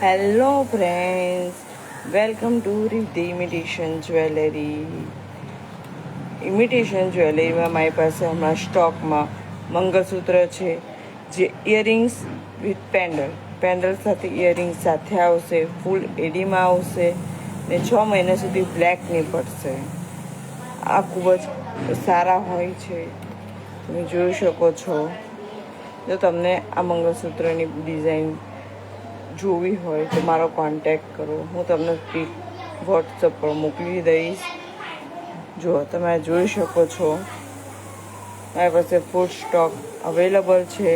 Hello friends, welcome to Riddhi imitation jewellery. Imitation જ્વેલરીમાં મારી પાસે હમણાં સ્ટોકમાં મંગળસૂત્ર છે, જે ઇયરિંગ્સ વિથ પેન્ડલ સાથે ઇયરિંગ્સ સાથે આવશે. ફૂલ એડીમાં આવશે ને 6 મહિના સુધી બ્લેક નહીં પડશે. આ ખૂબ જ સારા હોય છે, તમે જોઈ શકો છો. જો તમને આ મંગળસૂત્રની ડિઝાઇન જોવી હોય તો મારો કોન્ટેક કરો, હું તમને પિક વોટ્સઅપ પર મોકલી દઈશ. જો તમે જોઈ શકો છો, મારી પાસે ફૂલ સ્ટોક અવેલેબલ છે.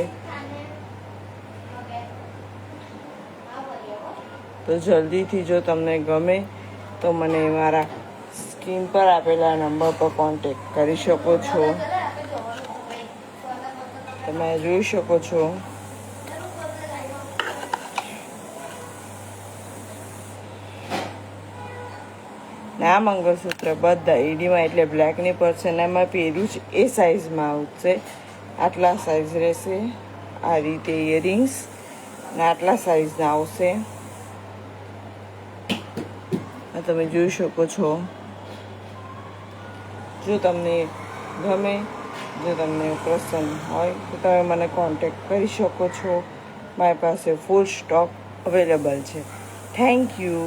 તો જલ્દીથી જો તમને ગમે તો મને મારા સ્ક્રીન પર આપેલા નંબર પર કોન્ટેક કરી શકો છો. તમે જોઈ શકો છો. ને આ મંગળસૂત્ર બધા એડીમાં એટલે બ્લેકની પડશે ને એમાં પહેર્યું છે એ સાઇઝમાં આવશે. આટલા સાઇઝ રહેશે. આ રીતે ઇયરિંગ્સ ને આટલા સાઇઝના આવશે. તમે જોઈ શકો છો. જો તમને ગમે, જો તમને પસંદ હોય તો તમે મને કોન્ટેક કરી શકો છો. મારી પાસે ફૂલ સ્ટોક અવેલેબલ છે. Thank you.